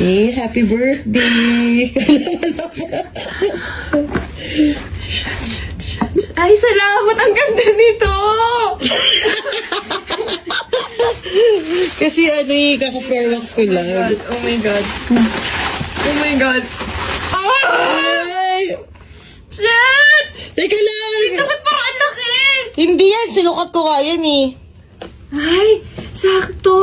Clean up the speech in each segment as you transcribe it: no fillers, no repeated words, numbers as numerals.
Happy birthday! Ay, salamat! Ang ganda nito! Kasi kaka-fairwax ko lang. Oh my God. Oh my God. Ah! Ay! Shit! Teka lang! Ito ba't parang ang laki? Hindi yan! Sinukat ko nga yan eh. Ay, sakto!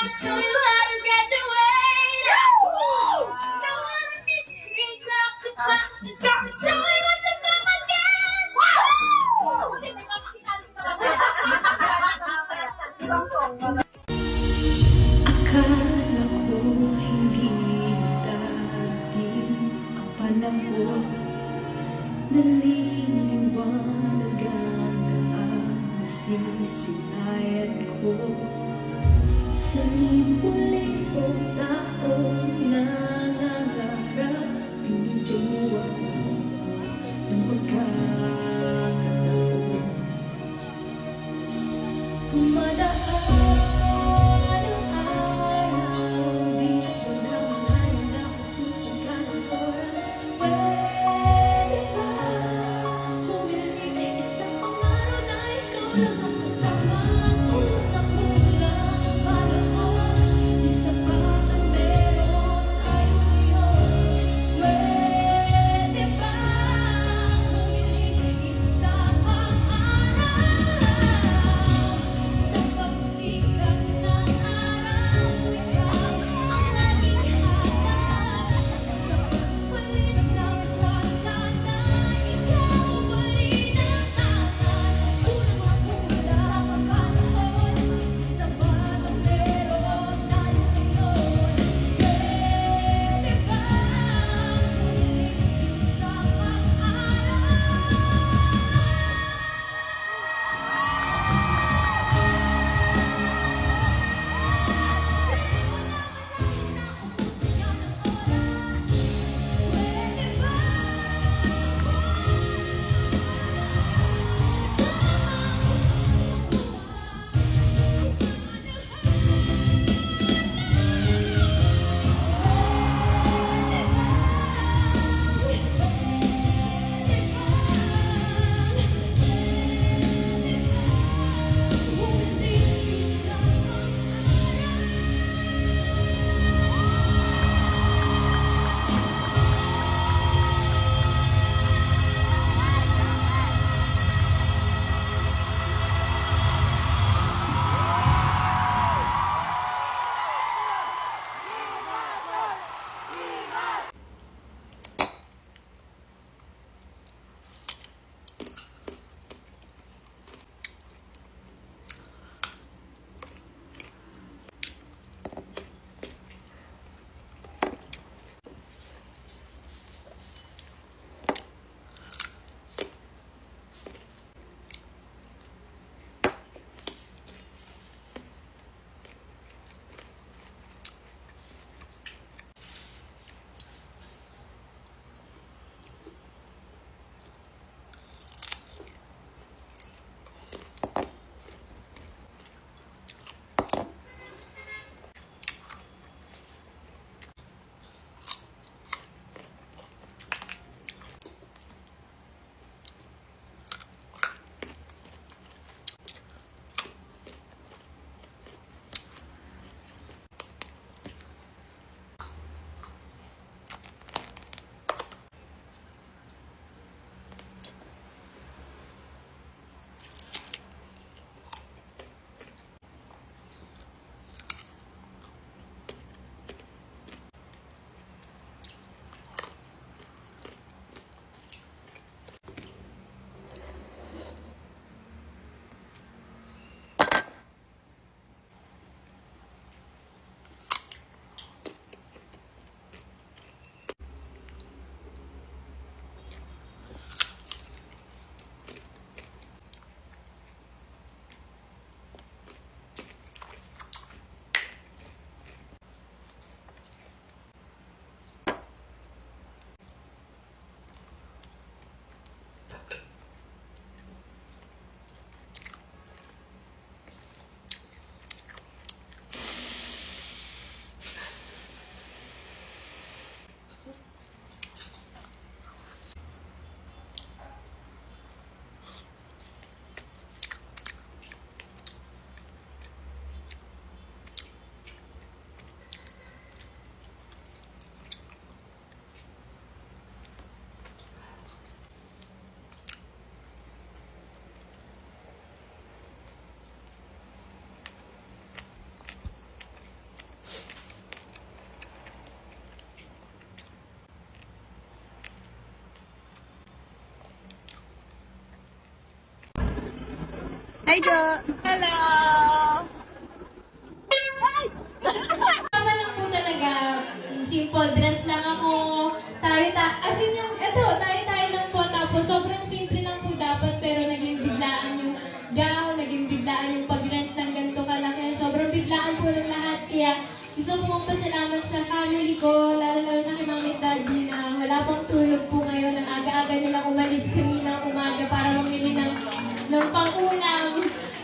I'll show you how to graduate. No one needs to talk to talk. Just come and show me what the fun again. Akala ko hindi darating ang panahon. Naliliwanag ang daan na sisilayan ko. Sa libo-libong taong nangangarap, pinito ako ng pagkakataon. Tumadaan ang araw, di ko na malaya kung saan ang oras. Pwede ba pumili ng isang pangaraw na ikaw lang ang kasama ko? Nakulang ang panahon, Hello! Tama lang po talaga. Simple dress lang ako. As in yung, tayo lang po. Tapos sobrang simple lang po dapat. Pero naging biglaan yung gown, naging biglaan yung pag-rent ng ganito kalaki. Sobrang biglaan po ng lahat. Kaya gusto ko magpasalamat sa family ko, lalo na kay Mami at Daddy na wala pang tulog po ngayon. Ang aga-aga nila umalis kanina umaga para mamili ng pang-ulam.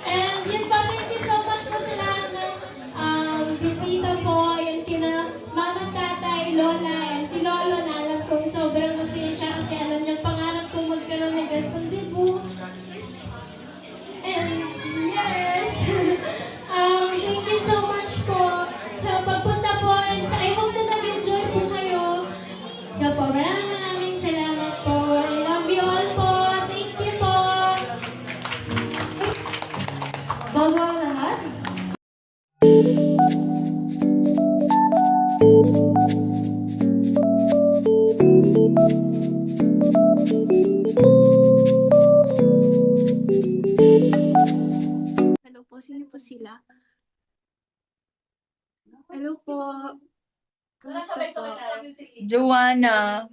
And yun po, thank you so much po sa lahat ng bisita po. Yan kina Mama, Tatay, Lola, and si Lolo na alam kong sobrang masaya siya kasi alam niyang pangarap kong magkaroon ng ganitong debut. And yes, thank you so much po sa pagpunta po and I hope na nag-enjoy po kayo. Kaya po, maraming salamat po. I love you all po. Thank you po. Bago ang lahat. Hello po, sino po sila? Hello po. Kamusta po? Joanna.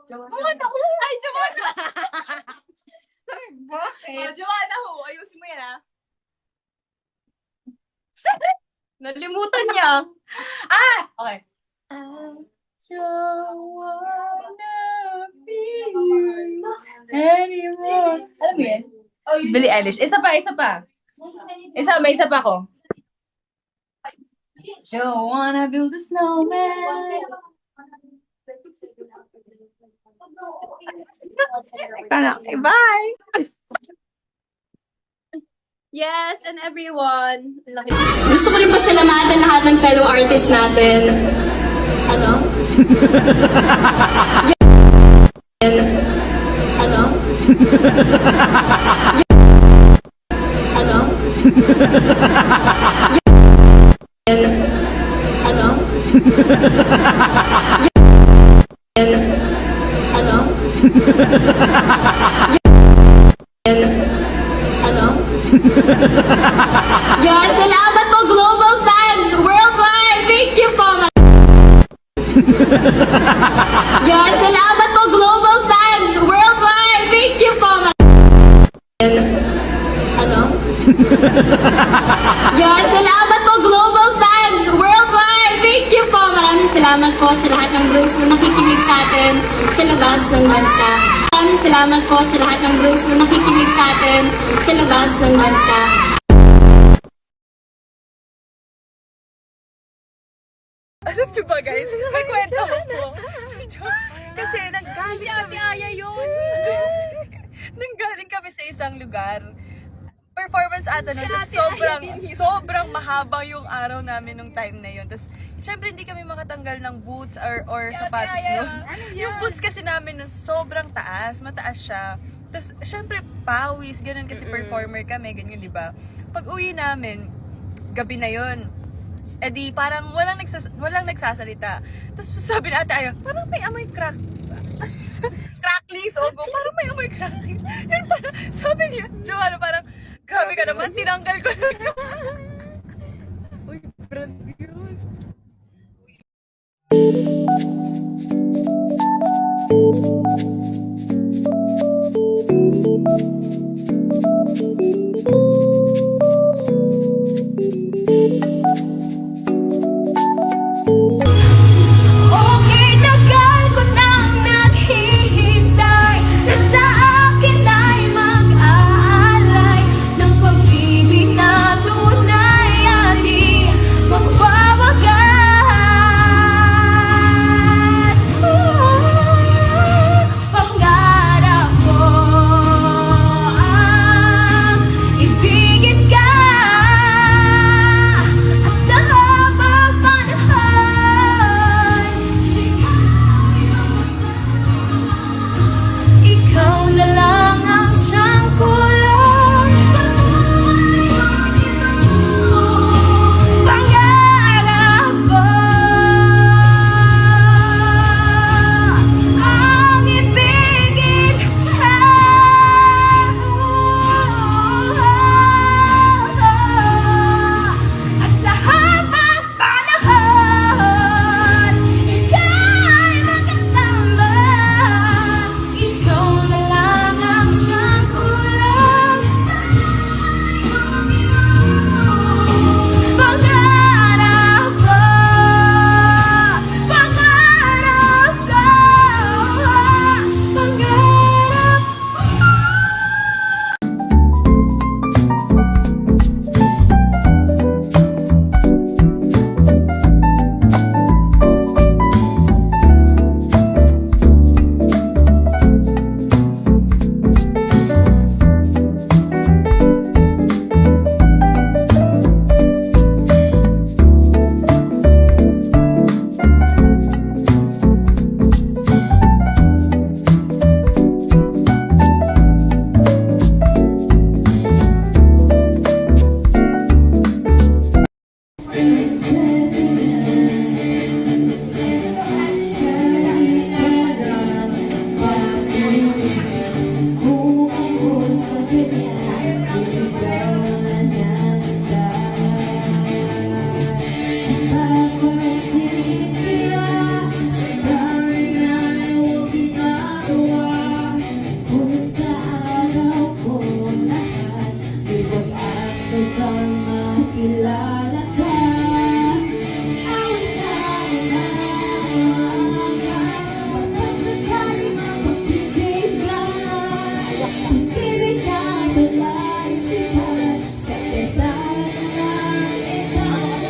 Joanna ko! Ay, Joanna! Bakit? Oh, Joanna ho, ayusin mo yan Nalimutan niya. Okay. I don't wanna be anymore. Alam mo yan? Billie Eilish. Isa pa. May isa pa ako. Don't wanna build a snowman. Bye! Yes, and everyone. Gusto ko rin pasalamatan lahat ng fellow artists natin. Ano? Ano? Ano? Ano? Ano? Ano? Yes, salamat po global fans worldwide. Thank you po. Yes, salamat po global fans worldwide. Thank you po. Ano? Yes, salamat po global fans worldwide. Thank you po. Maraming salamat po sa lahat ng bros na nakikinig sa atin sa labas ng bansa. Maraming salamat po sa lahat ng bros na nakikinig sa atin sa labas ng bansa. Alam niyo ba guys, may kwento ako. Si Jo, kasi nanggaling kami. Nanggaling kami sa isang lugar. Performance ato nun, sobrang mahaba yung araw namin nung time na yun. Tapos, syempre hindi kami makatanggal ng boots or sapatos nun. Yung boots kasi namin nun, sobrang mataas siya. Tapos, syempre pawis, ganun kasi performer kami, ganyan, di ba? Pag uwi namin, gabi na yun. Eh di, parang walang nagsasalita. Tapos sabi na ate Ayo, parang may amoy crackling sogo. Parang may amoy crackling. Yun pala, sabi niya, Joanna, parang, grabe ka naman, tinanggal ko na. Uy, brand yun. Okay, tagal ko nang naghihintay na sa akin ay mag-aalay ng pag-ibig na makilala ka. Awit ka na pagkasakaling pagkikaiban. Pag-ibig na balay simulan sa tentang ng edad.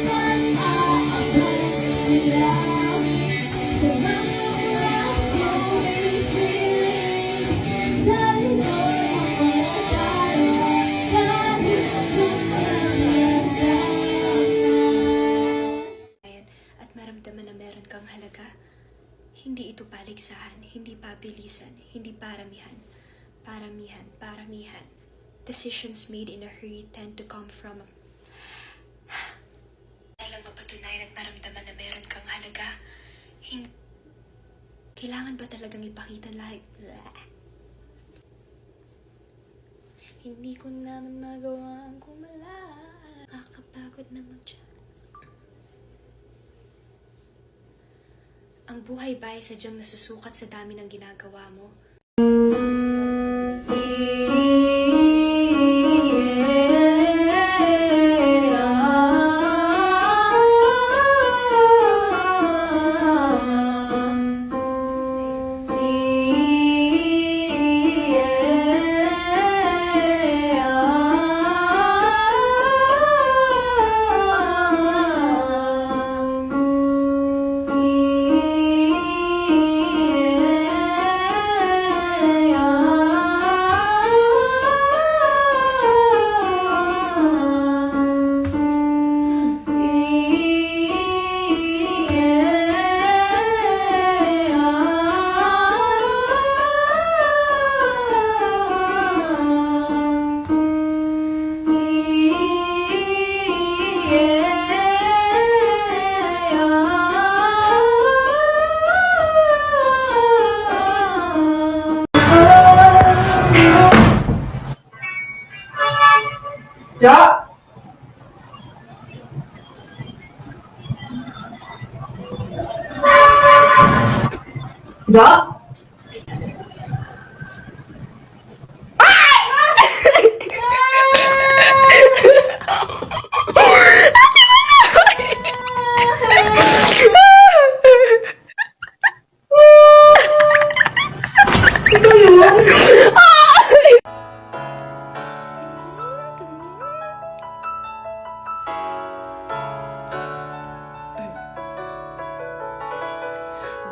Nag-aabot sila sa mga puso ay siling. Sa linoy ako tayo kahit sumalagan. At maramdaman na meron kang halaga. Hindi ito paligsahan, hindi pabilisan, hindi paramihan. Paramihan. Decisions made in a hurry tend to come from Kailang mapatunayan at maramdaman na meron kang halaga. Kailangan ba talagang ipakita lahat? Hindi ko naman magawa ang kumala. Kakapagod naman siya. Ang buhay ba ay sadyang nasusukat sa dami ng ginagawa mo?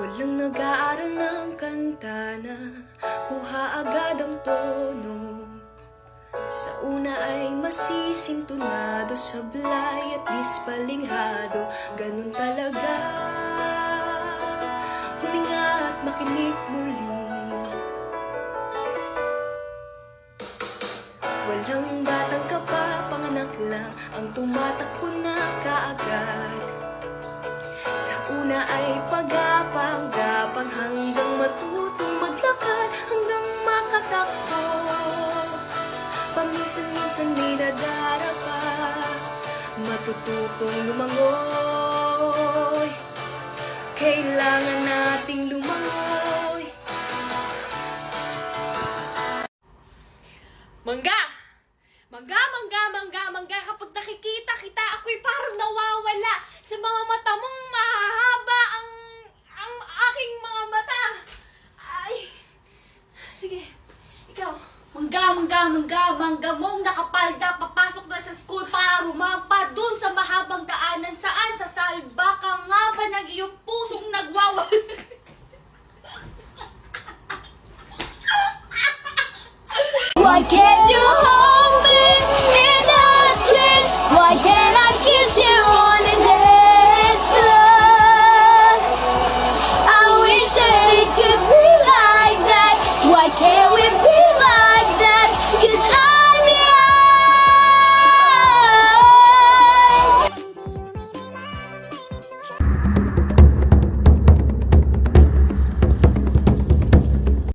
Walang nag-aaral ng kanta na kuha agad ang tono. Sa una ay masisintunado, sablay at dispalinghado. Ganun talaga, huminga at makinig muli. Walang batang kapapanganak lang ang tumatakbo na kaagad. Sa una ay pagapang-gapang hanggang matutong maglakad, hanggang makatakbo. Paminsan-minsan may nadarapa, matututong lumangoy. Kailangan nating lumangoy. Mangga, kapag nakikita kita, ako'y parang nawawala. Sa mga mata mong mahahaba ang aking mga mata. Ay, sige, ikaw. Mangga mong nakapalda, papasok na sa school para rumampa dun sa mahabang daanan. Saan? Sa salba ka nga ba ng iyong pusong nagwawala? I can't